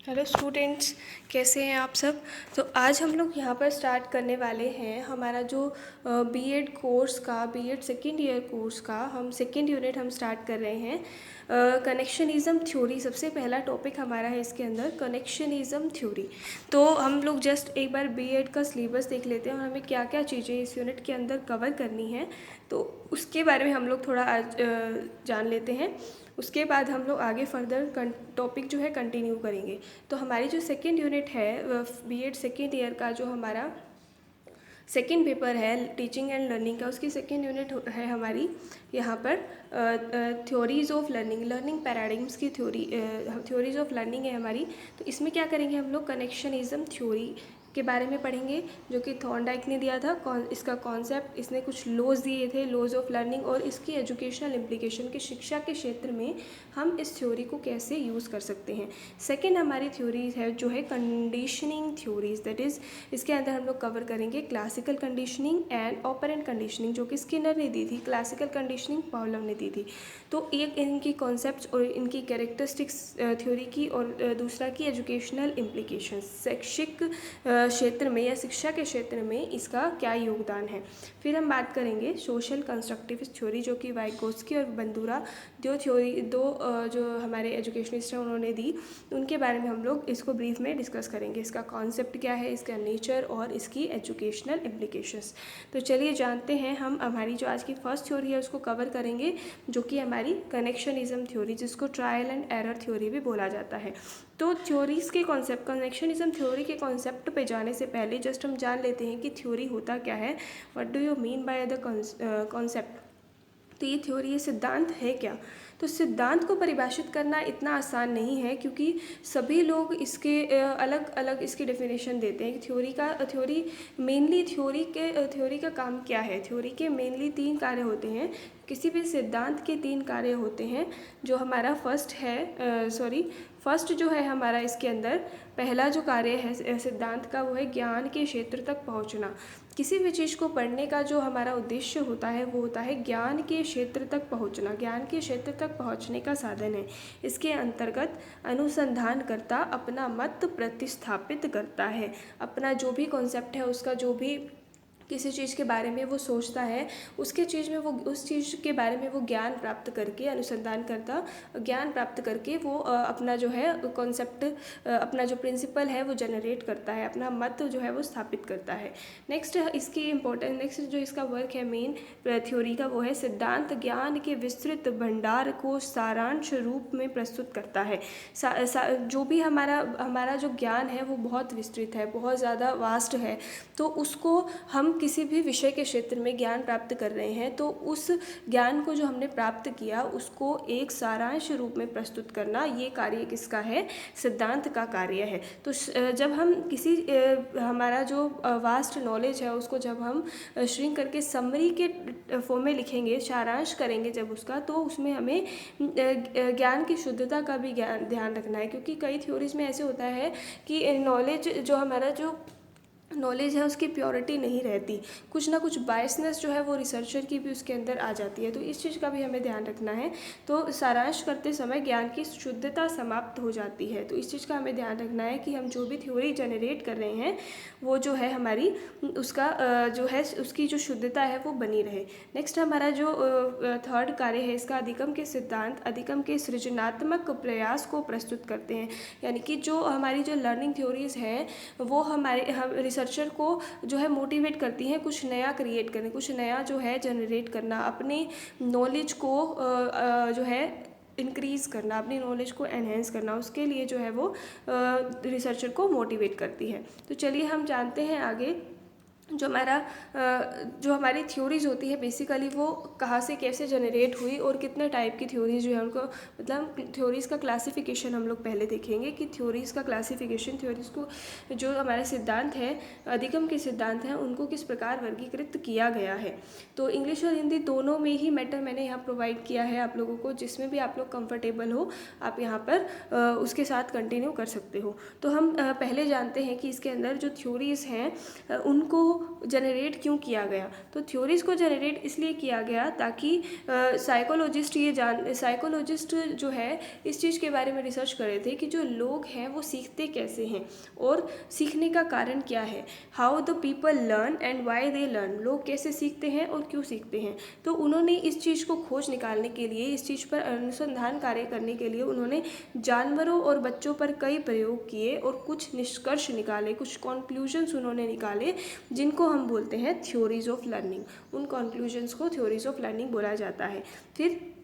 Hello students, कैसे हैं आप सब। तो आज हम लोग यहाँ पर स्टार्ट करने वाले हैं हमारा जो बीएड कोर्स का बीएड सेकेंड ईयर कोर्स का हम सेकेंड यूनिट हम स्टार्ट कर रहे हैं। कनेक्शनिज़म थ्योरी सबसे पहला टॉपिक हमारा है इसके अंदर, कनेक्शनिज़म थ्योरी। तो हम लोग जस्ट एक बार बीएड का सिलेबस देख लेते हैं और हमें क्या क्या चीज़ें इस यूनिट के अंदर कवर करनी है, तो उसके बारे में हम लोग थोड़ा आज जान लेते हैं। उसके बाद हम लोग आगे फर्दर टॉपिक जो है कंटिन्यू करेंगे। तो हमारी जो सेकेंड यूनिट है बीएड सेकेंड ईयर का जो हमारा सेकेंड पेपर है टीचिंग एंड लर्निंग का, उसकी सेकेंड यूनिट है हमारी यहाँ पर थ्योरीज़ ऑफ लर्निंग, लर्निंग पैराडिग्म्स की थ्योरीज़ ऑफ लर्निंग है हमारी। तो इसमें क्या करेंगे हम लोग, कनेक्शनिज़म थ्योरी के बारे में पढ़ेंगे जो कि थॉर्नडाइक ने दिया था। इसका कॉन्सेप्ट, इसने कुछ लॉज दिए थे, लॉज ऑफ लर्निंग, और इसकी एजुकेशनल इम्प्लीकेशन की शिक्षा के क्षेत्र में हम इस थ्योरी को कैसे यूज़ कर सकते हैं। सेकेंड हमारी थ्योरी है जो है कंडीशनिंग थ्योरीज, दैट इज़ इसके अंदर हम लोग कवर करेंगे classical conditioning and operant conditioning, जो कि स्किनर ने दी थी। क्लासिकल कंडीशनिंग पावलोव ने दी थी। तो एक इनकी कॉन्सेप्ट्स और इनकी कैरेक्टरिस्टिक्स थ्योरी की, और दूसरा की एजुकेशनल इम्प्लीकेशन, शैक्षिक क्षेत्र में या शिक्षा के क्षेत्र में इसका क्या योगदान है। फिर हम बात करेंगे सोशल कंस्ट्रक्टिविस्ट थ्योरी, जो कि वाइगोत्स्की और बंदूरा दो जो हमारे एजुकेशनिस्ट हैं उन्होंने दी, उनके बारे में हम लोग इसको ब्रीफ में डिस्कस करेंगे। इसका कॉन्सेप्ट क्या है, इसका नेचर और इसकी एजुकेशनल इम्प्लीकेशंस। तो चलिए जानते हैं, हम हमारी जो आज की फर्स्ट थ्योरी है उसको कवर करेंगे, जो कि हमारी कनेक्शनिज़म थ्योरी, जिसको ट्रायल एंड एरर थ्योरी भी बोला जाता है। तो थ्योरीज़ के कॉन्सेप्ट, कनेक्शनिज़म थ्योरी के कॉन्सेप्ट पे जाने से पहले जस्ट हम जान लेते हैं कि थ्योरी होता क्या है। What do you mean by the concept. तो ये थ्योरी, ये सिद्धांत है क्या। तो सिद्धांत को परिभाषित करना इतना आसान नहीं है, क्योंकि सभी लोग इसके अलग अलग इसकी डेफिनेशन देते हैं। थ्योरी का काम क्या है। थ्योरी के मेनली 3 कार्य होते हैं। किसी भी सिद्धांत के 3 कार्य होते हैं। जो हमारा फर्स्ट जो है हमारा इसके अंदर पहला जो कार्य है सिद्धांत का, वो है ज्ञान के क्षेत्र तक पहुंचना। किसी भी चीज़ को पढ़ने का जो हमारा उद्देश्य होता है वो होता है ज्ञान के क्षेत्र तक पहुंचना। ज्ञान के क्षेत्र तक पहुंचने का साधन है। इसके अंतर्गत अनुसंधानकर्ता अपना मत प्रतिस्थापित करता है। अपना जो भी कॉन्सेप्ट है, उसका जो भी किसी चीज़ के बारे में वो सोचता है, उस चीज़ के बारे में वो ज्ञान प्राप्त करके, अनुसंधान करता ज्ञान प्राप्त करके वो अपना जो है कॉन्सेप्ट, अपना जो प्रिंसिपल है वो जनरेट करता है, अपना मत जो है वो स्थापित करता है। नेक्स्ट जो इसका वर्क है मेन थ्योरी का, वो है सिद्धांत ज्ञान के विस्तृत भंडार को सारांश रूप में प्रस्तुत करता है। जो भी हमारा जो ज्ञान है वो बहुत विस्तृत है, बहुत ज़्यादा वास्ट है। तो उसको हम किसी भी विषय के क्षेत्र में ज्ञान प्राप्त कर रहे हैं, तो उस ज्ञान को जो हमने प्राप्त किया उसको एक सारांश रूप में प्रस्तुत करना, ये कार्य किसका है, सिद्धांत का कार्य है। तो जब हम किसी हमारा जो वास्ट नॉलेज है उसको जब हम श्रिंक करके समरी के फॉर्म में लिखेंगे, सारांश करेंगे जब उसका, तो उसमें हमें ज्ञान की शुद्धता का भी ध्यान रखना है। क्योंकि कई थ्योरीज में ऐसे होता है कि नॉलेज है उसकी प्योरिटी नहीं रहती, कुछ ना कुछ बायसनेस जो है वो रिसर्चर की भी उसके अंदर आ जाती है। तो इस चीज़ का भी हमें ध्यान रखना है। तो सारांश करते समय ज्ञान की शुद्धता समाप्त हो जाती है। तो इस चीज़ का हमें ध्यान रखना है कि हम जो भी थ्योरी जनरेट कर रहे हैं वो जो है हमारी उसका जो है उसकी जो शुद्धता है वो बनी रहे। नेक्स्ट हमारा जो थर्ड कार्य है इसका, अधिगम के सिद्धांत अधिगम के सृजनात्मक प्रयास को प्रस्तुत करते हैं। यानी कि जो हमारी जो लर्निंग थ्योरीज हैं वो हम रिसर्चर को जो है मोटिवेट करती हैं कुछ नया क्रिएट करने, कुछ नया जो है जनरेट करना, अपनी नॉलेज को जो है इंक्रीज़ करना, अपनी नॉलेज को एनहेंस करना, उसके लिए जो है वो रिसर्चर को मोटिवेट करती है। तो चलिए हम जानते हैं आगे जो हमारी थ्योरीज होती है बेसिकली वो कहाँ से कैसे जनरेट हुई, और कितने टाइप की थ्योरीज जो है उनको, मतलब थ्योरीज़ का क्लासिफिकेशन हम लोग पहले देखेंगे कि थ्योरीज़ का क्लासिफिकेशन, थ्योरीज़ को जो हमारे सिद्धांत है, अधिगम के सिद्धांत हैं, उनको किस प्रकार वर्गीकृत किया गया है। तो इंग्लिश और हिंदी दोनों में ही मैटर मैंने यहाँ प्रोवाइड किया है आप लोगों को, जिसमें भी आप लोग कंफर्टेबल हो आप यहाँ पर उसके साथ कंटिन्यू कर सकते हो। तो हम पहले जानते हैं कि इसके अंदर जो थ्योरीज़ हैं उनको जनरेट क्यों किया गया? तो थ्योरीज़ को जनरेट इसलिए किया गया ताकि साइकोलॉजिस्ट जो है इस चीज़ के बारे में रिसर्च कर रहे थे कि जो लोग हैं वो सीखते कैसे हैं और सीखने का कारण क्या है। How the people learn and why they learn, लोग कैसे सीखते हैं और क्यों सीखते हैं। तो उन्होंने इस चीज़ को खोज निकालने के लिए, इस चीज़ पर अनुसंधान कार्य करने के लिए उन्होंने जानवरों और बच्चों पर कई प्रयोग किए और कुछ निष्कर्ष निकाले, कुछ कॉन्क्लूजन्स उन्होंने निकाले जिनको हम बोलते हैं थ्योरीज ऑफ लर्निंग। उन कॉन्क्लूजन्स को थ्योरीज ऑफ लर्निंग बोला जाता है। फिर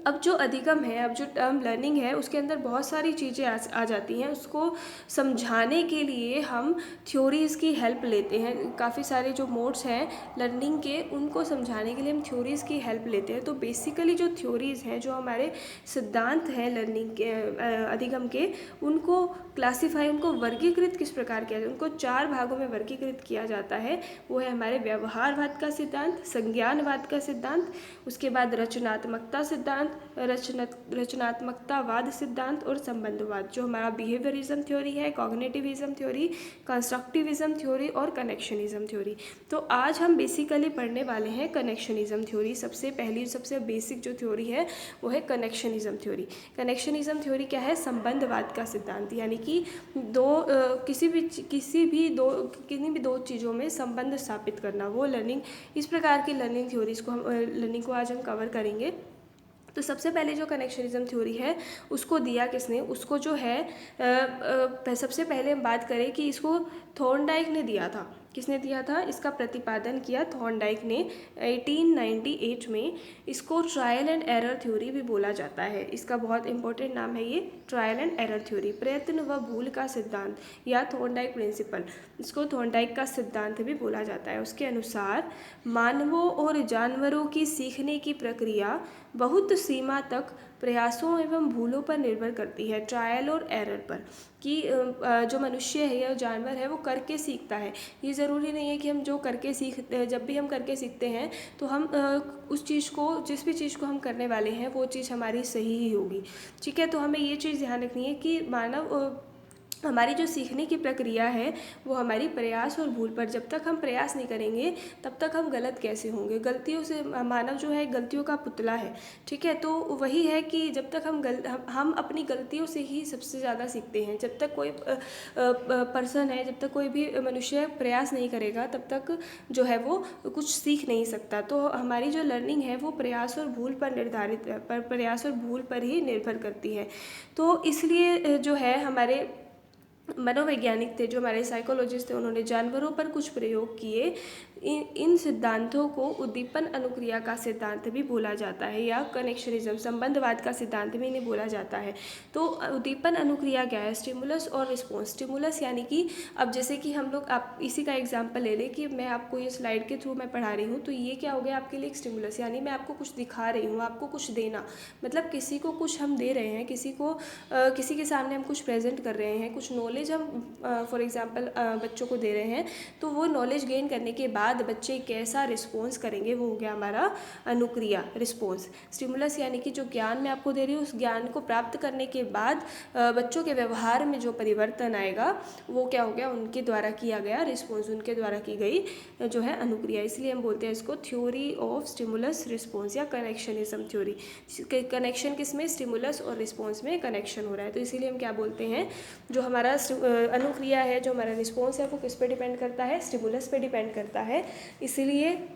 अब जो अधिगम है, अब जो टर्म लर्निंग है, उसके अंदर बहुत सारी चीज़ें आ जाती हैं। उसको समझाने के लिए हम थ्योरीज़ की हेल्प लेते हैं। काफ़ी सारे जो मोड्स हैं लर्निंग के, उनको समझाने के लिए हम थ्योरीज़ की हेल्प लेते हैं। तो बेसिकली जो थ्योरीज़ हैं, जो हमारे सिद्धांत हैं लर्निंग के, अधिगम के, उनको क्लासीफाई, उनको वर्गीकृत किस प्रकार किया जाए, उनको 4 भागों में वर्गीकृत किया जाता है। वो है हमारे व्यवहारवाद का सिद्धांत, संज्ञानवाद का सिद्धांत, उसके बाद रचनात्मकता सिद्धांत, रचनात्मकतावाद सिद्धांत और संबंधवाद। जो हमारा बिहेवियरिज्म थ्योरी है, कॉग्निटिविज्म थ्योरी, कंस्ट्रक्टिविज्म थ्योरी और कनेक्शनिज्म थ्योरी। तो आज हम बेसिकली पढ़ने वाले हैं कनेक्शनिज्म थ्योरी। सबसे पहली, सबसे बेसिक जो थ्योरी है वो है कनेक्शनिज्म थ्योरी। कनेक्शनिज्म थ्योरी क्या है? संबंधवाद का सिद्धांत, यानी कि किसी भी दो चीज़ों में संबंध स्थापित करना, वो लर्निंग, इस प्रकार की लर्निंग थ्योरीज को लर्निंग को आज हम कवर करेंगे। तो सबसे पहले जो कनेक्शनिज्म थ्योरी है उसको दिया किसने? उसको जो है सबसे पहले हम बात करें कि इसको थॉर्नडाइक ने दिया था। किसने दिया था? इसका प्रतिपादन किया थॉर्नडाइक ने 1898 में। इसको ट्रायल एंड एरर थ्योरी भी बोला जाता है। इसका बहुत इंपॉर्टेंट नाम है ये, ट्रायल एंड एरर थ्योरी, प्रयत्न व भूल का सिद्धांत या थॉर्नडाइक प्रिंसिपल। इसको थॉर्नडाइक का सिद्धांत भी बोला जाता है। उसके अनुसार मानवों और जानवरों की सीखने की प्रक्रिया बहुत सीमा तक प्रयासों एवं भूलों पर निर्भर करती है, ट्रायल और एरर पर, कि जो मनुष्य है या जानवर है वो करके सीखता है। ये ज़रूरी नहीं है कि हम जो करके सीखते हैं, जब भी हम करके सीखते हैं तो हम उस चीज़ को, जिस भी चीज़ को हम करने वाले हैं वो चीज़ हमारी सही ही होगी। ठीक है, तो हमें ये चीज़ ध्यान रखनी है कि हमारी जो सीखने की प्रक्रिया है वो हमारी प्रयास और भूल पर, जब तक हम प्रयास नहीं करेंगे तब तक हम गलत कैसे होंगे। गलतियों से, मानव जो है गलतियों का पुतला है। ठीक है, तो वही है कि जब तक हम अपनी गलतियों से ही सबसे ज़्यादा सीखते हैं। जब तक कोई पर्सन है, जब तक कोई भी मनुष्य प्रयास नहीं करेगा तब तक जो है वो कुछ सीख नहीं सकता। तो हमारी जो लर्निंग है वो प्रयास और भूल पर निर्धारित, प्रयास और भूल पर ही निर्भर करती है। तो इसलिए जो है हमारे मनोवैज्ञानिक थे, जो हमारे साइकोलॉजिस्ट थे, उन्होंने जानवरों पर कुछ प्रयोग किए। इन सिद्धांतों को उद्दीपन अनुक्रिया का सिद्धांत भी बोला जाता है, या कनेक्शनिज्म, संबंधवाद का सिद्धांत भी इन्हें बोला जाता है। तो उद्दीपन अनुक्रिया क्या है? स्टिमुलस और रिस्पॉन्स। स्टिमुलस यानी कि अब जैसे कि हम लोग, आप इसी का एग्जांपल ले लें कि मैं आपको ये स्लाइड के थ्रू मैं पढ़ा रही हूँ, तो ये क्या हो गया आपके लिए? एक स्टिमुलस, यानी मैं आपको कुछ दिखा रही हूँ, आपको कुछ देना, मतलब किसी को कुछ हम दे रहे हैं, किसी के सामने हम कुछ प्रेजेंट कर रहे हैं, कुछ नॉलेज हम फॉर एग्जांपल बच्चों को दे रहे हैं। तो वो नॉलेज गेन करने के बाद बच्चे कैसा रिस्पॉन्स करेंगे, वो हो गया हमारा अनुक्रिया, रिस्पॉन्स। स्टिमुलस यानी कि जो ज्ञान मैं आपको दे रही हूँ, उस ज्ञान को प्राप्त करने के बाद बच्चों के व्यवहार में जो परिवर्तन आएगा वो क्या हो गया? उनके द्वारा किया गया रिस्पॉन्स, उनके द्वारा की गई जो है अनुक्रिया। इसलिए हम बोलते हैं इसको थ्योरी ऑफ स्टिमुलस रिस्पॉन्स या कनेक्शनिज्म थ्योरी। कनेक्शन किस में? स्टिमुलस और रिस्पॉन्स में कनेक्शन हो रहा है। तो इसीलिए हम क्या बोलते हैं, जो हमारा अनुक्रिया है, जो हमारा रिस्पॉन्स है, वो किस पे डिपेंड करता है? स्टिमुलस पे डिपेंड करता है। इसलिए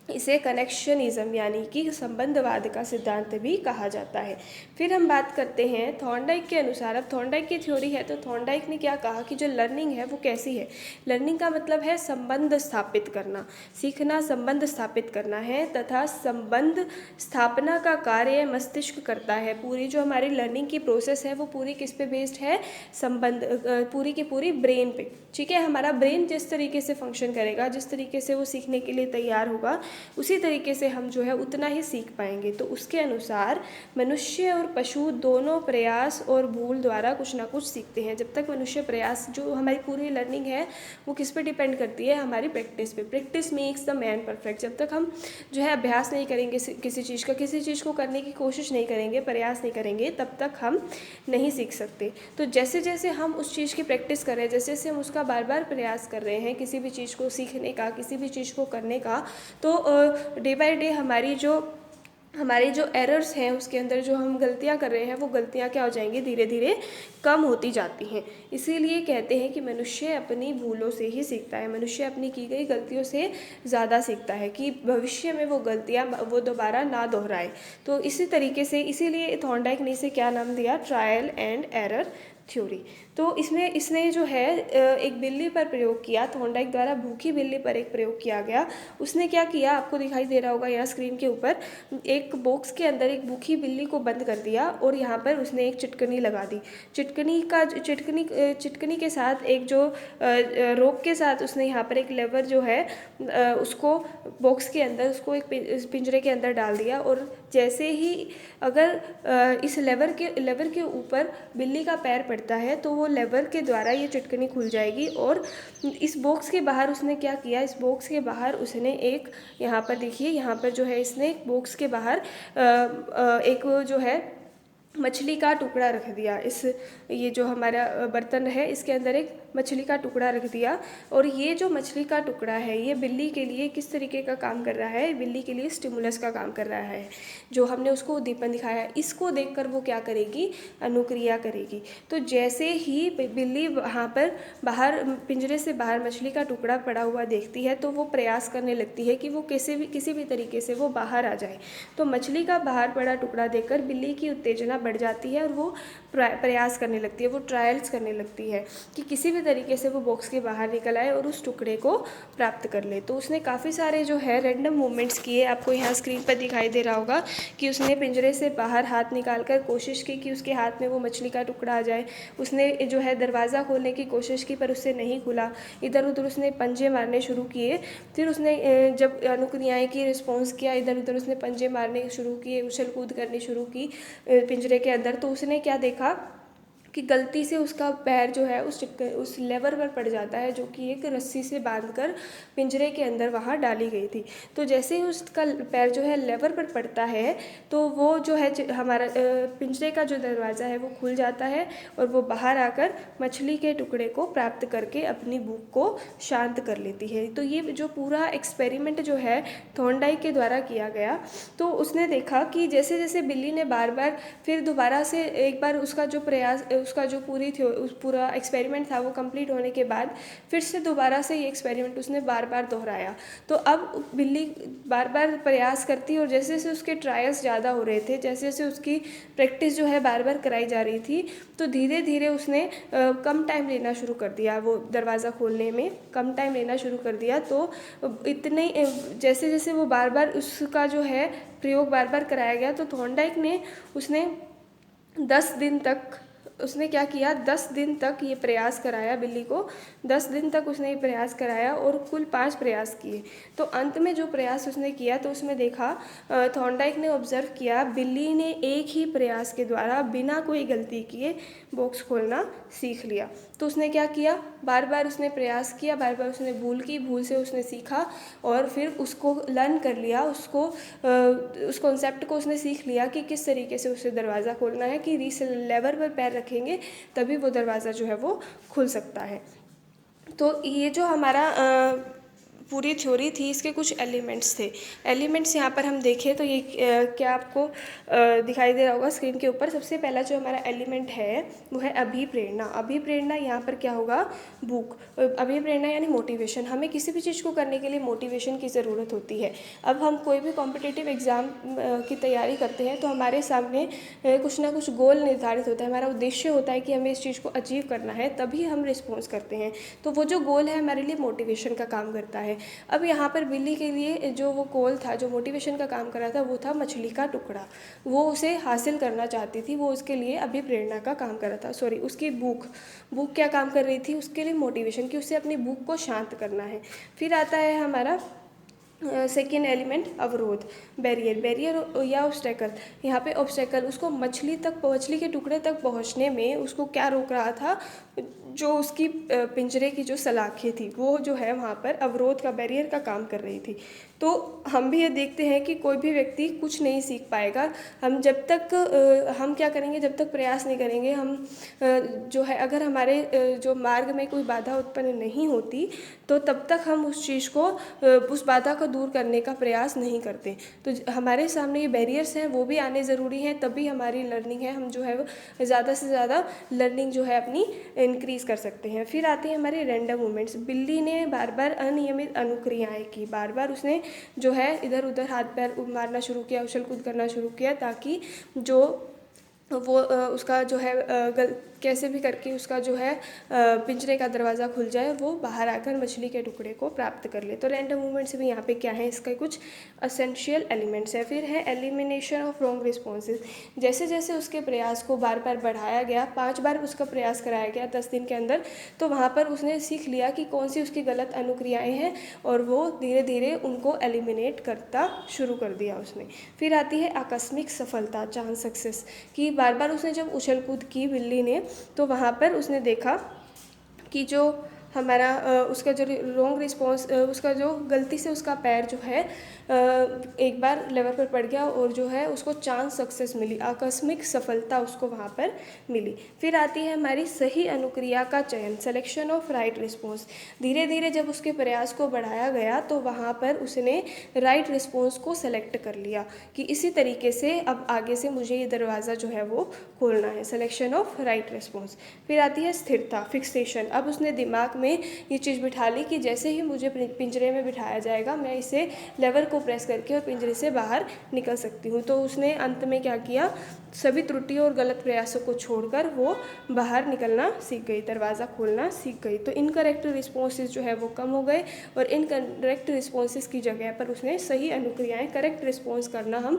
इसे कनेक्शनिज्म यानी कि संबंधवाद का सिद्धांत भी कहा जाता है। फिर हम बात करते हैं थॉर्नडाइक के अनुसार। अब थॉर्नडाइक की थ्योरी है, तो थॉर्नडाइक ने क्या कहा कि जो लर्निंग है वो कैसी है? लर्निंग का मतलब है संबंध स्थापित करना, सीखना संबंध स्थापित करना है, तथा संबंध स्थापना का कार्य मस्तिष्क करता है। पूरी जो हमारी लर्निंग की प्रोसेस है वो पूरी किस पे बेस्ड है? संबंध, पूरी की पूरी ब्रेन पे। ठीक है, हमारा ब्रेन जिस तरीके से फंक्शन करेगा, जिस तरीके से वो सीखने के लिए तैयार होगा, उसी तरीके से हम जो है उतना ही सीख पाएंगे। तो उसके अनुसार मनुष्य और पशु दोनों प्रयास और भूल द्वारा कुछ ना कुछ सीखते हैं। जब तक मनुष्य प्रयास, जो हमारी पूरी लर्निंग है वो किस पे डिपेंड करती है, हमारी प्रैक्टिस पे। Practice makes the man perfect. जब तक हम जो है अभ्यास नहीं करेंगे किसी चीज़ को करने की कोशिश नहीं करेंगे, प्रयास नहीं करेंगे, तब तक हम नहीं सीख सकते। तो जैसे जैसे हम उस चीज़ की प्रैक्टिस कर रहे हैं, जैसे जैसे हम उसका बार बार प्रयास कर रहे हैं किसी भी चीज़ को सीखने का, किसी भी चीज़ को करने का, तो डे बाय डे हमारी जो एरर्स हैं, उसके अंदर जो हम गलतियां कर रहे हैं, वो गलतियां क्या हो जाएंगी, धीरे धीरे कम होती जाती हैं। इसीलिए कहते हैं कि मनुष्य अपनी भूलों से ही सीखता है, मनुष्य अपनी की गई गलतियों से ज़्यादा सीखता है, कि भविष्य में वो गलतियां वो दोबारा ना दोहराए। तो इसी तरीके से, इसीलिए थॉर्नडाइक ने इसे क्या नाम दिया, ट्रायल एंड एरर थ्योरी। तो इसमें इसने जो है एक बिल्ली पर प्रयोग किया, थॉर्नडाइक द्वारा भूखी बिल्ली पर एक प्रयोग किया गया। उसने क्या किया, आपको दिखाई दे रहा होगा यहाँ स्क्रीन के ऊपर, एक बॉक्स के अंदर एक भूखी बिल्ली को बंद कर दिया और यहाँ पर उसने एक चिटकनी लगा दी। चिटकनी के साथ एक जो रोप के साथ उसने यहाँ पर एक लेवर जो है उसको बॉक्स के अंदर, उसको एक पिंजरे के अंदर डाल दिया। और जैसे ही अगर इस लेवर के ऊपर बिल्ली का पैर पड़ता है तो वो लेवर के द्वारा ये चिटकनी खुल जाएगी। और इस बॉक्स के बाहर उसने क्या किया, इस बॉक्स के बाहर उसने एक, यहाँ पर देखिए, यहाँ पर जो है इसने बॉक्स के बाहर एक जो है मछली का टुकड़ा रख दिया। ये जो हमारा बर्तन है, इसके अंदर एक मछली का टुकड़ा रख दिया। और ये जो मछली का टुकड़ा है, ये बिल्ली के लिए किस तरीके का काम कर रहा है, बिल्ली के लिए स्टिमुलस का काम कर रहा है। जो हमने उसको उद्दीपन दिखाया, इसको देखकर वो क्या करेगी, अनुक्रिया करेगी। तो जैसे ही बिल्ली वहाँ पर बाहर, पिंजरे से बाहर मछली का टुकड़ा पड़ा हुआ देखती है, तो वो प्रयास करने लगती है कि वो किसी भी तरीके से वो बाहर आ जाए। तो मछली का बाहर पड़ा टुकड़ा देखकर बिल्ली की उत्तेजना बढ़ जाती है और वो प्रयास करने लगती है, वो ट्रायल्स करने लगती है कि किसी भी तरीके से वो बॉक्स के बाहर निकल आए और उस टुकड़े को प्राप्त कर ले। तो उसने काफ़ी सारे जो है रैंडम मूवमेंट्स किए, आपको यहाँ स्क्रीन पर दिखाई दे रहा होगा कि उसने पिंजरे से बाहर हाथ निकाल कर कोशिश की कि उसके हाथ में वो मछली का टुकड़ा आ जाए। उसने जो है दरवाज़ा खोलने की कोशिश की पर उससे नहीं खुला। इधर उधर उसने पंजे मारने शुरू किए। फिर उसने जब अनुक्रियाएँ की रिस्पॉन्स किया, इधर उधर उसने पंजे मारने शुरू किए, उछल कूद करनी शुरू की पिंजरे के अंदर। तो उसने क्या देखा कि गलती से उसका पैर जो है उस लेवर पर पड़ जाता है, जो कि एक रस्सी से बांधकर पिंजरे के अंदर वहाँ डाली गई थी। तो जैसे ही उसका पैर जो है लेवर पर पड़ता है, तो वो जो है हमारा पिंजरे का जो दरवाज़ा है वो खुल जाता है और वो बाहर आकर मछली के टुकड़े को प्राप्त करके अपनी भूख को शांत कर लेती है। तो ये जो पूरा एक्सपेरिमेंट जो है थॉर्नडाइक के द्वारा किया गया, तो उसने देखा कि जैसे जैसे बिल्ली ने बार बार फिर दोबारा से एक बार उसका जो प्रयास, उसका जो पूरा एक्सपेरिमेंट था वो कंप्लीट होने के बाद फिर से दोबारा से ये एक्सपेरिमेंट उसने बार बार दोहराया। तो अब बिल्ली बार बार प्रयास करती और जैसे जैसे उसके ट्रायल्स ज़्यादा हो रहे थे, जैसे जैसे उसकी प्रैक्टिस जो है बार बार कराई जा रही थी, तो धीरे धीरे उसने कम टाइम लेना शुरू कर दिया, वो दरवाज़ा खोलने में कम टाइम लेना शुरू कर दिया। तो इतने जैसे जैसे वो बार बार उसका जो है प्रयोग बार बार कराया गया, तो थॉर्नडाइक ने उसने 10 दिन तक उसने क्या किया, 10 दिन तक ये प्रयास कराया बिल्ली को। 10 दिन तक उसने ये प्रयास कराया और कुल 5 प्रयास किए। तो अंत में जो प्रयास उसने किया, तो उसमें देखा, थॉर्नडाइक ने ऑब्जर्व किया, बिल्ली ने एक ही प्रयास के द्वारा बिना कोई गलती किए बॉक्स खोलना सीख लिया। तो उसने क्या किया, बार बार उसने प्रयास किया, बार बार उसने भूल से उसने सीखा और फिर उसको लर्न कर लिया, उस कॉन्सेप्ट को उसने सीख लिया कि किस तरीके से उसे दरवाज़ा खोलना है, कि इस लेवर पर पैर रखेंगे तभी वो दरवाज़ा जो है वो खुल सकता है। तो ये जो हमारा पूरी थ्योरी थी, इसके कुछ एलिमेंट्स थे। एलिमेंट्स यहाँ पर हम देखें तो ये क्या आपको दिखाई दे रहा होगा स्क्रीन के ऊपर। सबसे पहला जो हमारा एलिमेंट है वो है अभिप्रेरणा। अभिप्रेरणा यहाँ पर क्या होगा, भूख। अभिप्रेरणा यानी मोटिवेशन। हमें किसी भी चीज़ को करने के लिए मोटिवेशन की ज़रूरत होती है। अब हम कोई भी कॉम्पिटिटिव एग्ज़ाम की तैयारी करते हैं तो हमारे सामने कुछ ना कुछ गोल निर्धारित होता है, हमारा उद्देश्य होता है कि हमें इस चीज़ को अचीव करना है, तभी हम रिस्पॉन्स करते हैं। तो वो जो गोल है हमारे लिए मोटिवेशन का काम करता है। अब यहाँ पर बिल्ली के लिए जो वो गोल था, जो मोटिवेशन का काम कर रहा था, वो था मछली का टुकड़ा। वो उसे हासिल करना चाहती थी, वो उसके लिए अभिप्रेरणा का काम कर रहा था। सॉरी, उसकी भूख क्या काम कर रही थी, उसके लिए मोटिवेशन, कि उसे अपनी भूख को शांत करना है। फिर आता है हमारा सेकेंड एलिमेंट अवरोध, बैरियर, बैरियर या ऑब्स्टेकल। यहाँ पे ऑब्स्टेकल उसको मछली के टुकड़े तक पहुँचने में उसको क्या रोक रहा था, जो उसकी पिंजरे की जो सलाखें थी वो जो है वहाँ पर अवरोध का, बैरियर का काम कर रही थी। तो हम भी ये देखते हैं कि कोई भी व्यक्ति कुछ नहीं सीख पाएगा हम जब तक हम क्या करेंगे, जब तक प्रयास नहीं करेंगे। हम जो है अगर हमारे जो मार्ग में कोई बाधा उत्पन्न नहीं होती तो तब तक हम उस चीज़ को, उस बाधा को दूर करने का प्रयास नहीं करते। तो हमारे सामने ये बैरियर्स हैं वो भी आने ज़रूरी हैं, तभी हमारी लर्निंग है, हम जो है वो ज़्यादा से ज़्यादा लर्निंग जो है अपनी इंक्रीज़ कर सकते हैं। फिर आते हैं हमारे रैंडम मूवमेंट्स। बिल्ली ने बार बार अनियमित अनुक्रियाएं की, बार बार उसने जो है इधर उधर हाथ पैर मारना शुरू किया, उछल कूद करना शुरू किया, ताकि जो वो उसका जो है कैसे भी करके उसका जो है पिंजरे का दरवाज़ा खुल जाए, वो बाहर आकर मछली के टुकड़े को प्राप्त कर ले। तो रैंडम मूवमेंट्स भी यहाँ पे क्या है, इसका कुछ असेंशियल एलिमेंट्स है। फिर है एलिमिनेशन ऑफ रॉन्ग रिस्पॉन्सेज। जैसे जैसे उसके प्रयास को बार बार बढ़ाया गया, 5 बार उसका प्रयास कराया गया 10 दिन के अंदर, तो वहाँ पर उसने सीख लिया कि कौन सी उसकी गलत अनुक्रियाएँ हैं और वो धीरे धीरे उनको एलिमिनेट करता शुरू कर दिया उसने। फिर आती है आकस्मिक सफलता, चांस सक्सेस, कि बार बार उसने जब उछल कूद की बिल्ली ने, तो वहाँ पर उसने देखा कि जो हमारा उसका जो रॉन्ग रिस्पॉन्स, उसका जो गलती से उसका पैर जो है एक बार लेवल पर पड़ गया और जो है उसको चांस सक्सेस मिली, आकस्मिक सफलता उसको वहाँ पर मिली। फिर आती है हमारी सही अनुक्रिया का चयन, सिलेक्शन ऑफ राइट रिस्पॉन्स। धीरे धीरे जब उसके प्रयास को बढ़ाया गया तो वहाँ पर उसने राइट रिस्पॉन्स को सेलेक्ट कर लिया कि इसी तरीके से अब आगे से मुझे ये दरवाज़ा जो है वो खोलना है, सिलेक्शन ऑफ राइट रिस्पॉन्स। फिर आती है स्थिरता, फिक्सेशन। अब उसने दिमाग में ये चीज़ बिठा ली कि जैसे ही मुझे पिंजरे में बिठाया जाएगा मैं इसे लेवर को प्रेस करके और पिंजरे से बाहर निकल सकती हूँ। तो उसने अंत में क्या किया, सभी त्रुटियों और गलत प्रयासों को छोड़कर वो बाहर निकलना सीख गई, दरवाज़ा खोलना सीख गई। तो इनकरेक्ट रिस्पॉन्सेज जो है वो कम हो गए और इनकरेक्ट रिस्पॉन्सेज की जगह पर उसने सही अनुक्रियाएं, करेक्ट रिस्पॉन्स करना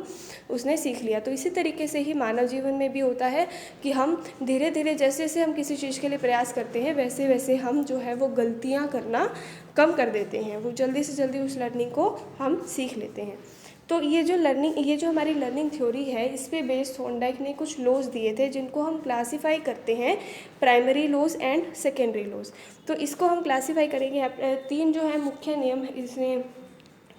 उसने सीख लिया। तो इसी तरीके से ही मानव जीवन में भी होता है कि हम धीरे धीरे जैसे जैसे हम किसी चीज़ के लिए प्रयास करते हैं वैसे वैसे हम जो है वो गलतियाँ करना कम कर देते हैं, वो जल्दी से जल्दी उस लर्निंग को हम सीख लेते हैं। तो ये जो हमारी लर्निंग थ्योरी है, इस पे बेस्ड थॉर्नडाइक ने कुछ लॉज दिए थे जिनको हम क्लासीफाई करते हैं primary laws and secondary laws. तो इसको हम क्लासीफाई करेंगे, 3 जो है मुख्य नियम इसमें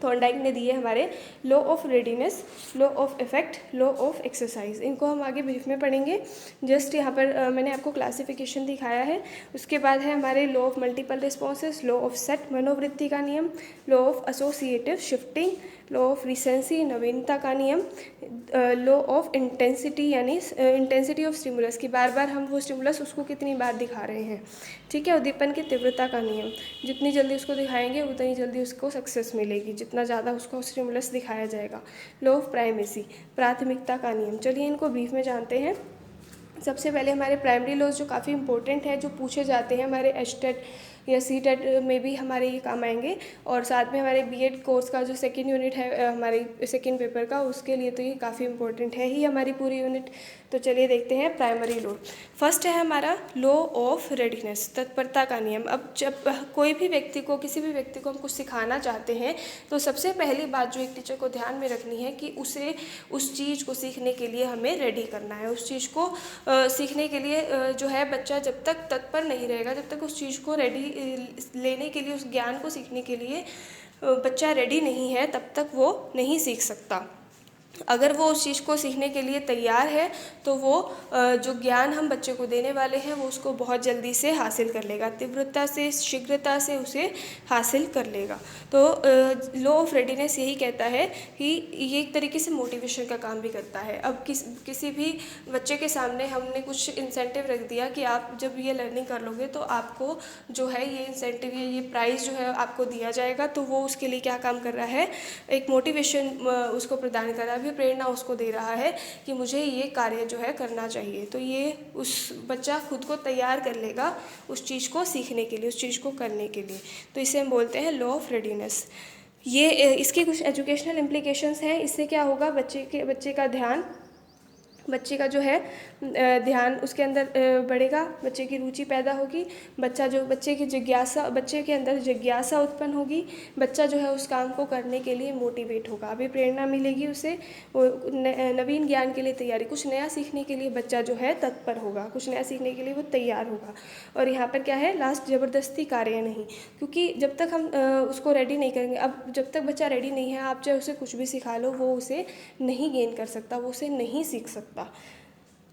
थॉर्नडाइक ने दिए हमारे, law of readiness, law of effect, law of exercise. इनको हम आगे ब्रीफ में पढ़ेंगे। जस्ट यहाँ पर मैंने आपको क्लासिफिकेशन दिखाया है। उसके बाद है हमारे law of multiple responses, law of set, मनोवृत्ति का नियम, law of associative shifting, law of recency, नवीनता का नियम, लॉ ऑफ इंटेंसिटी यानी इंटेंसिटी ऑफ स्टिमुलस, की बार बार हम वो स्टिमुलस उसको कितनी बार दिखा रहे हैं, ठीक है। उद्दीपन की तीव्रता का नियम, जितनी जल्दी उसको दिखाएंगे उतनी जल्दी उसको सक्सेस मिलेगी, जितना ज़्यादा उसको स्टिमुलस दिखाया जाएगा। लॉ ऑफ प्राइमेसी, प्राथमिकता का नियम। चलिए इनको ब्रीफ में जानते हैं। सबसे पहले हमारे प्राइमरी लॉज जो काफ़ी इंपॉर्टेंट है, जो पूछे जाते हैं हमारे एचटेट या सीटेट में भी हमारे ये काम आएंगे, और साथ में हमारे बीएड कोर्स का जो सेकंड यूनिट है हमारे सेकंड पेपर का, उसके लिए तो ये काफ़ी इंपॉर्टेंट है ही हमारी पूरी यूनिट। तो चलिए देखते हैं प्राइमरी लॉ। फर्स्ट है हमारा लॉ ऑफ रेडीनेस, तत्परता का नियम। अब जब कोई भी व्यक्ति को, किसी भी व्यक्ति को हम कुछ सिखाना चाहते हैं तो सबसे पहली बात जो एक टीचर को ध्यान में रखनी है कि उसे उस चीज़ को सीखने के लिए हमें रेडी करना है। उस चीज़ को सीखने के लिए जो है बच्चा जब तक तत्पर नहीं रहेगा, जब तक उस चीज़ को रेडी लेने के लिए, उस ज्ञान को सीखने के लिए बच्चा रेडी नहीं है, तब तक वो नहीं सीख सकता। अगर वो उस चीज़ को सीखने के लिए तैयार है तो वो जो ज्ञान हम बच्चे को देने वाले हैं वो उसको बहुत जल्दी से हासिल कर लेगा, तीव्रता से, शीघ्रता से उसे हासिल कर लेगा। तो लॉ ऑफ रेडीनेस यही कहता है कि ये एक तरीके से मोटिवेशन का काम भी करता है। अब किसी भी बच्चे के सामने हमने कुछ इंसेंटिव रख दिया कि आप जब ये लर्निंग कर लोगे तो आपको जो है ये इंसेंटिव, ये प्राइज़ जो है आपको दिया जाएगा, तो वो उसके लिए क्या काम कर रहा है, एक मोटिवेशन उसको प्रदान कर रहा है, प्रेरणा उसको दे रहा है कि मुझे ये कार्य जो है करना चाहिए। तो ये उस बच्चा खुद को तैयार कर लेगा उस चीज़ को सीखने के लिए, उस चीज़ को करने के लिए। तो इसे हम बोलते हैं लॉ ऑफ रेडीनेस। ये इसके कुछ एजुकेशनल इम्प्लीकेशंस हैं। इससे क्या होगा, बच्चे का ध्यान बच्चे का जो है ध्यान उसके अंदर बढ़ेगा, बच्चे की रुचि पैदा होगी, बच्चे के अंदर जिज्ञासा उत्पन्न होगी, बच्चा जो है उस काम को करने के लिए मोटिवेट होगा, अभी प्रेरणा मिलेगी उसे, वो नवीन ज्ञान के लिए तैयारी, कुछ नया सीखने के लिए बच्चा जो है तत्पर होगा, कुछ नया सीखने के लिए वो तैयार होगा। और यहाँ पर क्या है, लास्ट ज़बरदस्ती कार्य नहीं, क्योंकि जब तक हम उसको रेडी नहीं करेंगे, अब जब तक बच्चा रेडी नहीं है, आप चाहे उसे कुछ भी सिखा लो, वो उसे नहीं गेन कर सकता, वो उसे नहीं सीख सकता।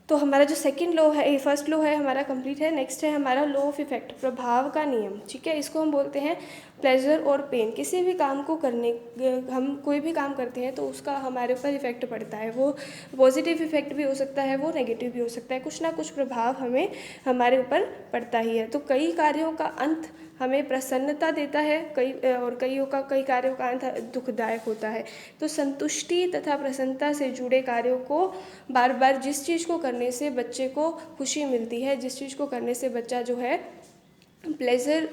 तो हमारा जो सेकंड लॉ है, फर्स्ट लॉ है हमारा कंप्लीट है। नेक्स्ट है हमारा लॉ ऑफ इफेक्ट, प्रभाव का नियम। ठीक है, इसको हम बोलते हैं प्लेजर और पेन। किसी भी काम को करने, हम कोई भी काम करते हैं तो उसका हमारे ऊपर इफेक्ट पड़ता है, वो पॉजिटिव इफेक्ट भी हो सकता है, वो नेगेटिव भी हो सकता है, कुछ ना कुछ प्रभाव हमें हमारे ऊपर पड़ता ही है। तो कई कार्यों का अंत हमें प्रसन्नता देता है, कई कार्यों का अंत दुखदायक होता है। तो संतुष्टि तथा प्रसन्नता से जुड़े कार्यों को बार बार, जिस चीज़ को करने से बच्चे को खुशी मिलती है, जिस चीज़ को करने से बच्चा जो है प्लेजर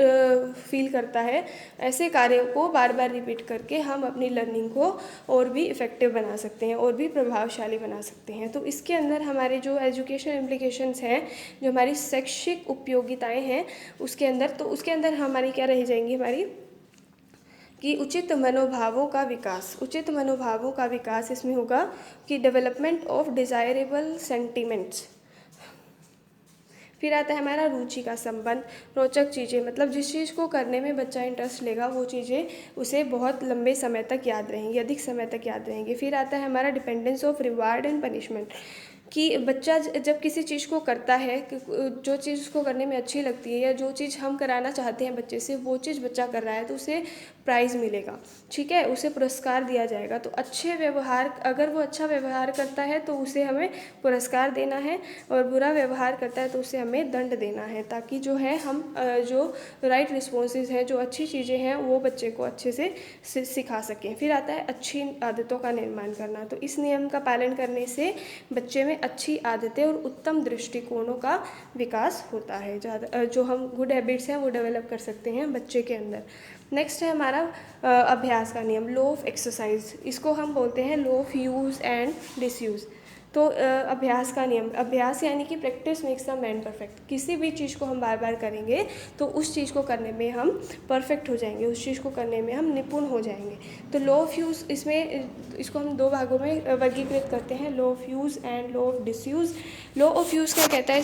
फील करता है, ऐसे कार्यों को बार बार रिपीट करके हम अपनी लर्निंग को और भी इफ़ेक्टिव बना सकते हैं, और भी प्रभावशाली बना सकते हैं। तो इसके अंदर हमारे जो एजुकेशन इम्प्लीकेशंस हैं, जो हमारी शैक्षिक उपयोगिताएं हैं, उसके अंदर हमारी क्या रह जाएंगी, हमारी कि उचित मनोभावों का विकास इसमें होगा, कि डेवलपमेंट ऑफ डिज़ायरेबल सेंटिमेंट्स। फिर आता है हमारा रुचि का संबंध, रोचक चीज़ें, मतलब जिस चीज़ को करने में बच्चा इंटरेस्ट लेगा, वो चीज़ें उसे बहुत लंबे समय तक याद रहेंगी, अधिक समय तक याद रहेंगी। फिर आता है हमारा dependence of reward and punishment, कि बच्चा जब किसी चीज़ को करता है, जो चीज़ उसको करने में अच्छी लगती है, या जो चीज़ हम कराना चाहते हैं बच्चे से, वो चीज़ बच्चा कर रहा है, तो उसे प्राइज़ मिलेगा। ठीक है, उसे पुरस्कार दिया जाएगा। तो अगर वो अच्छा व्यवहार करता है तो उसे हमें पुरस्कार देना है, और बुरा व्यवहार करता है तो उसे हमें दंड देना है, ताकि जो है हम जो राइट रिस्पॉन्सेज हैं, जो अच्छी चीज़ें हैं, वो बच्चे को अच्छे से सिखा सकें। फिर आता है अच्छी आदतों का निर्माण करना। तो इस नियम का पालन करने से बच्चे में अच्छी आदतें और उत्तम दृष्टिकोणों का विकास होता है, जो हम गुड हैबिट्स हैं वो डेवलप कर सकते हैं बच्चे के अंदर। नेक्स्ट है हमारा अभ्यास का नियम, लॉ ऑफ एक्सरसाइज। इसको हम बोलते हैं law of use and disuse. तो अभ्यास का नियम, अभ्यास यानी कि practice makes the man perfect. किसी भी चीज़ को हम बार बार करेंगे तो उस चीज़ को करने में हम परफेक्ट हो जाएंगे, उस चीज़ को करने में हम निपुण हो जाएंगे। तो लॉ ऑफ यूज़, इसको हम दो भागों में वर्गीकृत करते हैं, law of use and law of disuse. Law of use क्या कहता है,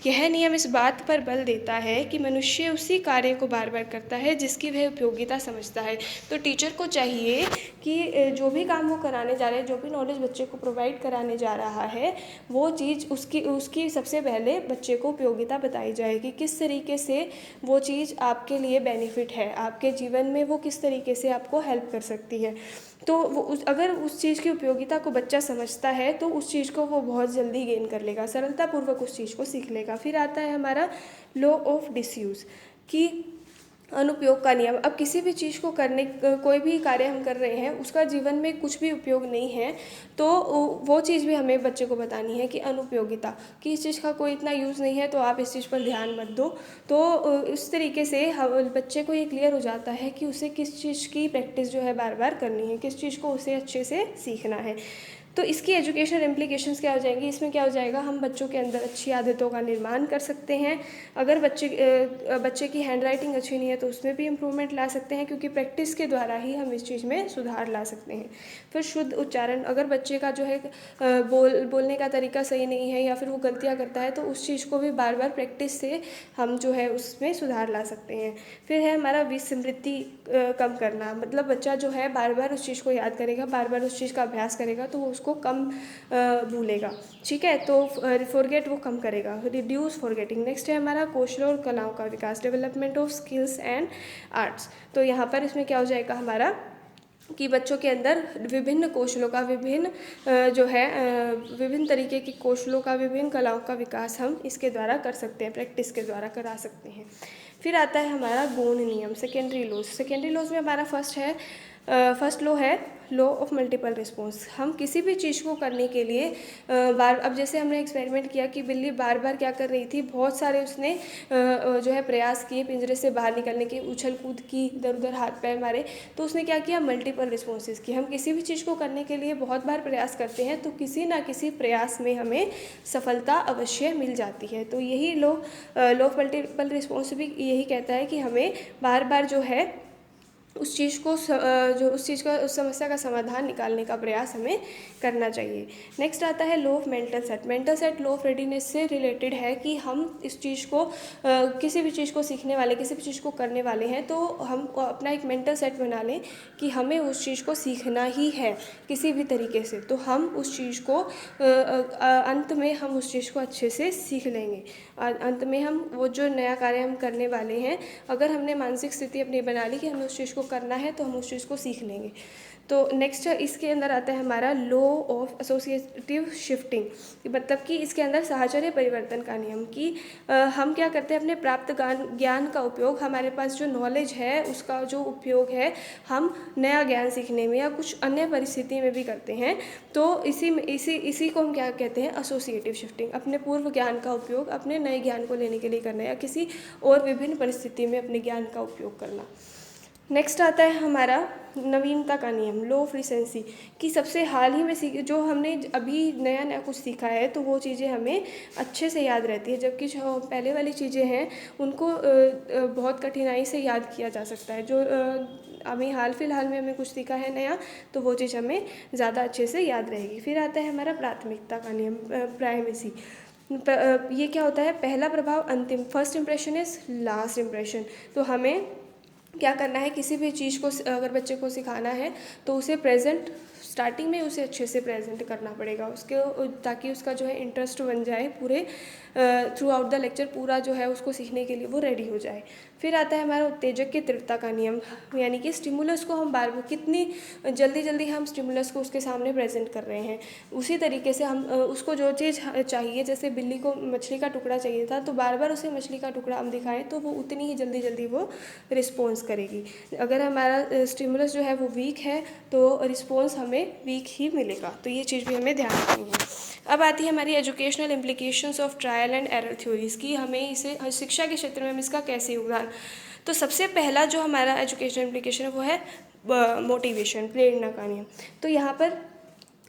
यह नियम इस बात पर बल देता है कि मनुष्य उसी कार्य को बार बार करता है जिसकी वह उपयोगिता समझता है। तो टीचर को चाहिए कि जो भी काम वो कराने जा रहे हैं, जो भी नॉलेज बच्चे को प्रोवाइड कराने जा रहा है, वो चीज़ उसकी सबसे पहले बच्चे को उपयोगिता बताई जाएगी, किस तरीके से वो चीज़ आपके लिए बेनिफिट है, आपके जीवन में वो किस तरीके से आपको हेल्प कर सकती है। तो अगर उस चीज़ की उपयोगिता को बच्चा समझता है तो उस चीज़ को वो बहुत जल्दी गेन कर लेगा, सरलतापूर्वक उस चीज़ को सीख लेगा। फिर आता है हमारा लॉ ऑफ डिसयूज़, कि अनुपयोग का नियम। अब किसी भी चीज़ को करने, कोई भी कार्य हम कर रहे हैं, उसका जीवन में कुछ भी उपयोग नहीं है, तो वो चीज़ भी हमें बच्चे को बतानी है, कि अनुपयोगिता, कि इस चीज़ का कोई इतना यूज़ नहीं है, तो आप इस चीज़ पर ध्यान मत दो। तो उस तरीके से बच्चे को ये क्लियर हो जाता है कि उसे किस चीज़ की प्रैक्टिस जो है बार बार करनी है, किस चीज़ को उसे अच्छे से सीखना है। तो इसकी एजुकेशन इम्प्लीकेशंस क्या हो जाएंगी, इसमें क्या हो जाएगा, हम बच्चों के अंदर अच्छी आदतों का निर्माण कर सकते हैं। अगर बच्चे की हैंड राइटिंग अच्छी नहीं है तो उसमें भी इम्प्रूवमेंट ला सकते हैं, क्योंकि प्रैक्टिस के द्वारा ही हम इस चीज़ में सुधार ला सकते हैं। फिर शुद्ध उच्चारण, अगर बच्चे का जो है बोलने का तरीका सही नहीं है, या फिर वो गलतियाँ करता है, तो उस चीज़ को भी बार बार प्रैक्टिस से हम जो है उसमें सुधार ला सकते हैं। फिर है हमारा विस्मृति कम करना, मतलब बच्चा जो है बार बार उस चीज़ को याद करेगा, बार बार उस चीज़ का अभ्यास करेगा, तो वो उसको कम भूलेगा। ठीक है, तो फॉरगेट वो कम करेगा, रिड्यूस फॉरगेटिंग। नेक्स्ट है हमारा कौशलों और कलाओं का विकास, development of skills and arts. तो यहाँ पर इसमें क्या हो जाएगा हमारा, कि बच्चों के अंदर विभिन्न कौशलों का, विभिन्न तरीके की कौशलों का, विभिन्न कलाओं का विकास हम इसके द्वारा कर सकते हैं, प्रैक्टिस के द्वारा करा सकते हैं। फिर आता है हमारा गुण नियम, सेकेंडरी लॉज में हमारा फर्स्ट है फर्स्ट लॉ है लॉ ऑफ मल्टीपल रिस्पॉन्स। हम किसी भी चीज़ को करने के लिए अब जैसे हमने एक्सपेरिमेंट किया कि बिल्ली बार बार क्या कर रही थी, बहुत सारे उसने जो है प्रयास किए पिंजरे से बाहर निकलने के, उछल कूद की, इधर उधर हाथ पैर मारे, तो उसने क्या किया, मल्टीपल रिस्पॉन्सेज की। हम किसी भी चीज़ को करने के लिए बहुत बार प्रयास करते हैं तो किसी ना किसी प्रयास में हमें सफलता अवश्य मिल जाती है। तो यही लॉ ऑफ मल्टीपल रिस्पॉन्स भी यही कहता है कि हमें बार बार जो है उस चीज़ को उस समस्या का समाधान निकालने का प्रयास हमें करना चाहिए। नेक्स्ट आता है law of mental set. Mental set law of readiness से रिलेटेड है कि हम इस चीज़ को किसी भी चीज़ को सीखने वाले, किसी भी चीज़ को करने वाले हैं तो हम अपना एक मेंटल सेट बना लें कि हमें उस चीज़ को सीखना ही है किसी भी तरीके से। तो हम उस चीज़ को अंत में हम उस चीज़ को अच्छे से सीख लेंगे। अंत में हम वो जो नया कार्य हम करने वाले हैं, अगर हमने मानसिक स्थिति अपनी बना ली कि हमें उस चीज़ को करना है तो हम उस चीज़ को सीख लेंगे। तो नेक्स्ट इसके अंदर आता है हमारा लॉ ऑफ एसोसिएटिव शिफ्टिंग, मतलब कि इसके अंदर साहचर्य परिवर्तन का नियम कि हम क्या करते हैं, अपने प्राप्त ज्ञान का उपयोग, हमारे पास जो नॉलेज है उसका जो उपयोग है हम नया ज्ञान सीखने में या कुछ अन्य परिस्थिति में भी करते हैं। तो इसी को हम क्या कहते हैं, एसोसिएटिव शिफ्टिंग। अपने पूर्व ज्ञान का उपयोग अपने नए ज्ञान को लेने के लिए करना या किसी और विभिन्न परिस्थिति में अपने ज्ञान का उपयोग करना। नेक्स्ट आता है हमारा नवीनता का नियम, लो ऑफ रिसेंसी, कि सबसे हाल ही में जो हमने अभी नया नया कुछ सीखा है तो वो चीज़ें हमें अच्छे से याद रहती है, जबकि जो पहले वाली चीज़ें हैं उनको बहुत कठिनाई से याद किया जा सकता है। जो अभी हाल फिलहाल में हमें कुछ सीखा है नया तो वो चीज़ हमें ज़्यादा अच्छे से याद रहेगी। फिर आता है हमारा प्राथमिकता का नियम, प्राइमेसी। ये क्या होता है, पहला प्रभाव अंतिम, first impression is last impression. तो हमें क्या करना है, किसी भी चीज़ को अगर बच्चे को सिखाना है तो उसे प्रेजेंट स्टार्टिंग में उसे अच्छे से प्रेजेंट करना पड़ेगा उसके, ताकि उसका जो है इंटरेस्ट बन जाए, पूरे थ्रू आउट द लेक्चर पूरा जो है उसको सीखने के लिए वो रेडी हो जाए। फिर आता है हमारा उत्तेजक की तीव्रता का नियम, यानी कि स्टिमुलस को हम बार बार कितनी जल्दी हम स्टिमुलस को उसके सामने प्रेजेंट कर रहे हैं, उसी तरीके से हम उसको जो चीज़ चाहिए, जैसे बिल्ली को मछली का टुकड़ा चाहिए था तो बार बार उसे मछली का टुकड़ा हम दिखाएं तो वो उतनी ही जल्दी वो रिस्पॉन्स करेगी। अगर हमारा स्टिमुलस जो है वो वीक है तो रिस्पॉन्स हमें वीक ही मिलेगा। तो ये चीज़ भी हमें ध्यान रखनी है। अब आती है हमारी educational implications of trial and error theories की, हमें इसे शिक्षा के क्षेत्र में इसका कैसे योगदान। तो सबसे पहला जो हमारा एजुकेशनल इम्प्लीकेशन है वो है मोटिवेशन, प्रेरणा का नियम। तो यहाँ पर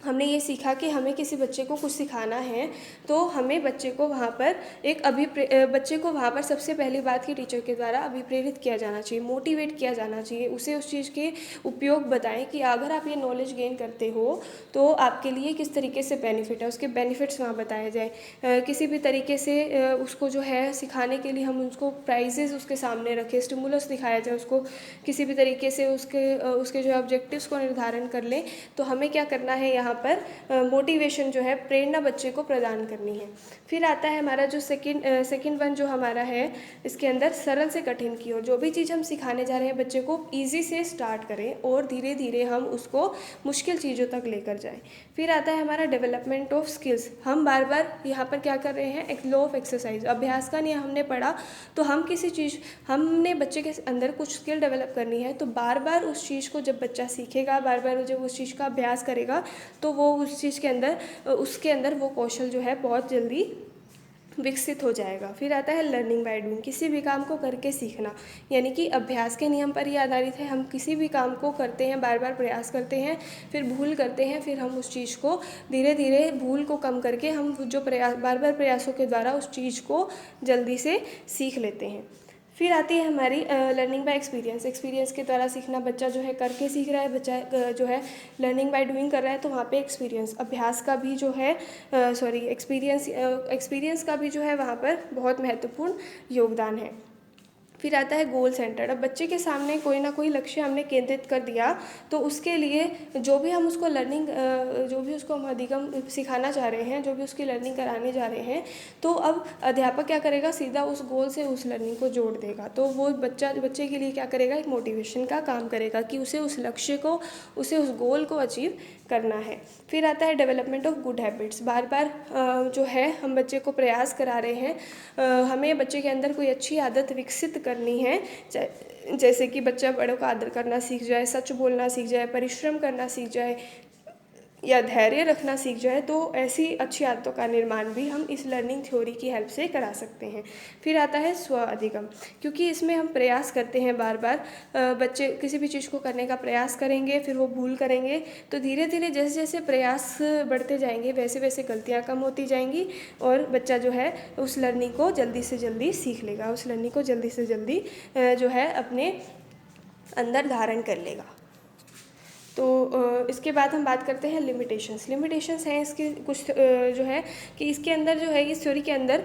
हमने ये सीखा कि हमें किसी बच्चे को कुछ सिखाना है तो हमें बच्चे को वहाँ पर बच्चे को वहाँ पर सबसे पहली बात कि टीचर के द्वारा अभिप्रेरित किया जाना चाहिए, मोटिवेट किया जाना चाहिए, उसे उस चीज़ के उपयोग बताएं कि अगर आप ये नॉलेज गेन करते हो तो आपके लिए किस तरीके से बेनिफिट है, उसके बेनिफिट्स वहाँ बताए जाए। किसी भी तरीके से उसको जो है सिखाने के लिए हम उसको प्राइजेस उसके सामने रखें, स्टिमुलस दिखाया जाए उसको, किसी भी तरीके से उसके जो ऑब्जेक्टिव्स को निर्धारण कर लें। तो हमें क्या करना है, यहाँ पर मोटिवेशन जो है, प्रेरणा बच्चे को प्रदान करनी है। फिर आता है हमारा जो सेकंड वन जो हमारा है, इसके अंदर सरल से कठिन की ओर, जो भी चीज़ हम सिखाने जा रहे हैं बच्चे को ईजी से स्टार्ट करें और धीरे धीरे हम उसको मुश्किल चीज़ों तक लेकर जाएं। फिर आता है हमारा डेवलपमेंट ऑफ स्किल्स, हम बार बार यहाँ पर क्या कर रहे हैं, एक लॉ ऑफ एक्सरसाइज, अभ्यास का नियम हमने पढ़ा। तो हम हमने बच्चे के अंदर कुछ स्किल डेवलप करनी है तो बार बार उस चीज़ को जब बच्चा सीखेगा, बार बार जब उस चीज़ का अभ्यास करेगा तो वो उस चीज़ के अंदर उसके अंदर वो कौशल जो है बहुत जल्दी विकसित हो जाएगा। फिर आता है लर्निंग बाय डूइंग, किसी भी काम को करके सीखना, यानी कि अभ्यास के नियम पर ही आधारित है। हम किसी भी काम को करते हैं, बार बार प्रयास करते हैं, फिर भूल करते हैं, फिर हम उस चीज़ को धीरे धीरे भूल को कम करके हम जो बार बार प्रयासों के द्वारा उस चीज़ को जल्दी से सीख लेते हैं। फिर आती है हमारी लर्निंग बाय एक्सपीरियंस, एक्सपीरियंस के द्वारा सीखना, बच्चा जो है करके सीख रहा है, बच्चा जो है लर्निंग बाय डूइंग कर रहा है तो वहाँ पे एक्सपीरियंस, अभ्यास का भी जो है एक्सपीरियंस का भी जो है वहाँ पर बहुत महत्वपूर्ण योगदान है। फिर आता है गोल सेंटर, अब बच्चे के सामने कोई ना कोई लक्ष्य हमने केंद्रित कर दिया तो उसके लिए जो भी हम उसको जो भी उसको हम अधिगम सिखाना चाह रहे हैं, जो भी उसकी लर्निंग कराने जा रहे हैं, तो अब अध्यापक क्या करेगा, सीधा उस गोल से उस लर्निंग को जोड़ देगा। तो वो बच्चे के लिए क्या करेगा, एक मोटिवेशन का काम करेगा कि उसे उस लक्ष्य को, उसे उस गोल को अचीव करना है। फिर आता है डेवलपमेंट ऑफ गुड हैबिट्स। बार बार जो है हम बच्चे को प्रयास करा रहे हैं, हमें बच्चे के अंदर कोई अच्छी आदत विकसित करनी है, जैसे कि बच्चा बड़ों का आदर करना सीख जाए, सच बोलना सीख जाए, परिश्रम करना सीख जाए या धैर्य रखना सीख जाए। तो ऐसी अच्छी आदतों का निर्माण भी हम इस लर्निंग थ्योरी की हेल्प से करा सकते हैं। फिर आता है स्व अधिगम, क्योंकि इसमें हम प्रयास करते हैं बार बार, बच्चे किसी भी चीज़ को करने का प्रयास करेंगे, फिर वो भूल करेंगे, तो धीरे धीरे जैसे जैसे प्रयास बढ़ते जाएंगे वैसे वैसे गलतियाँ कम होती जाएंगी और बच्चा जो है उस लर्निंग को जल्दी से जल्दी सीख लेगा, उस लर्निंग को जल्दी से जल्दी जो है अपने अंदर धारण कर लेगा। तो इसके बाद हम बात करते हैं लिमिटेशंस हैं इसके कुछ, जो है कि इसके अंदर जो है इस थ्योरी के अंदर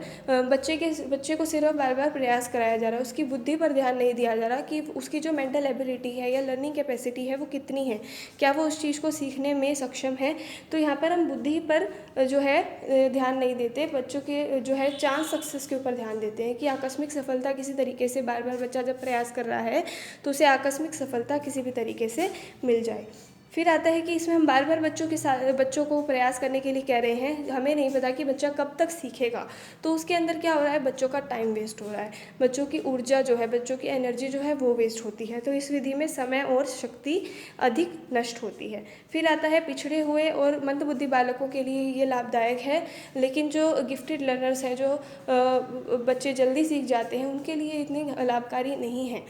बच्चे को सिर्फ बार बार प्रयास कराया जा रहा है, उसकी बुद्धि पर ध्यान नहीं दिया जा रहा कि उसकी जो मेंटल एबिलिटी है या लर्निंग कैपेसिटी है वो कितनी है, क्या वो उस चीज़ को सीखने में सक्षम है। तो यहाँ पर हम बुद्धि पर जो है ध्यान नहीं देते, बच्चों के जो है चांस सक्सेस के ऊपर ध्यान देते हैं कि आकस्मिक सफलता किसी तरीके से, बार बार बच्चा जब प्रयास कर रहा है तो उसे आकस्मिक सफलता किसी भी तरीके से मिल जाए। फिर आता है कि इसमें हम बार बार बच्चों को प्रयास करने के लिए कह रहे हैं, हमें नहीं पता कि बच्चा कब तक सीखेगा, तो उसके अंदर क्या हो रहा है, बच्चों का टाइम वेस्ट हो रहा है, बच्चों की ऊर्जा जो है, बच्चों की एनर्जी जो है वो वेस्ट होती है। तो इस विधि में समय और शक्ति अधिक नष्ट होती है। फिर आता है पिछड़े हुए और मंदबुद्धि बालकों के लिए ये लाभदायक है, लेकिन जो गिफ्टेड लर्नर्स हैं, जो बच्चे जल्दी सीख जाते हैं, उनके लिए इतनी लाभकारी नहीं है,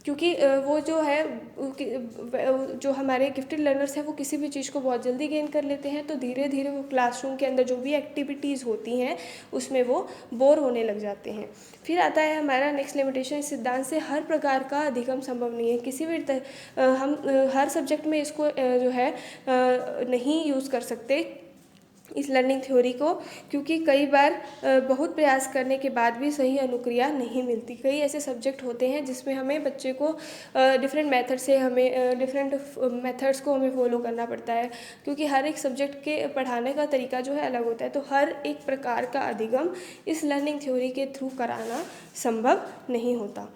क्योंकि वो जो है जो हमारे गिफ्टेड लर्नर्स हैं वो किसी भी चीज़ को बहुत जल्दी गेन कर लेते हैं, तो धीरे धीरे वो क्लासरूम के अंदर जो भी एक्टिविटीज़ होती हैं उसमें वो बोर होने लग जाते हैं। फिर आता है हमारा नेक्स्ट लिमिटेशन, इस सिद्धांत से हर प्रकार का अधिगम संभव नहीं है, किसी भी हम हर सब्जेक्ट में इसको जो है नहीं यूज़ कर सकते इस लर्निंग थ्योरी को, क्योंकि कई बार बहुत प्रयास करने के बाद भी सही अनुक्रिया नहीं मिलती। कई ऐसे सब्जेक्ट होते हैं जिसमें हमें बच्चे को डिफरेंट मेथड से डिफरेंट मेथड्स को हमें फॉलो करना पड़ता है, क्योंकि हर एक सब्जेक्ट के पढ़ाने का तरीका जो है अलग होता है। तो हर एक प्रकार का अधिगम इस लर्निंग थ्योरी के थ्रू कराना संभव नहीं होता।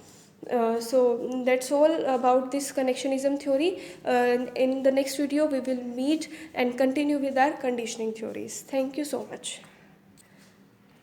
So that's all about this connectionism theory. In the next video we will meet and continue with our conditioning theories. Thank you so much.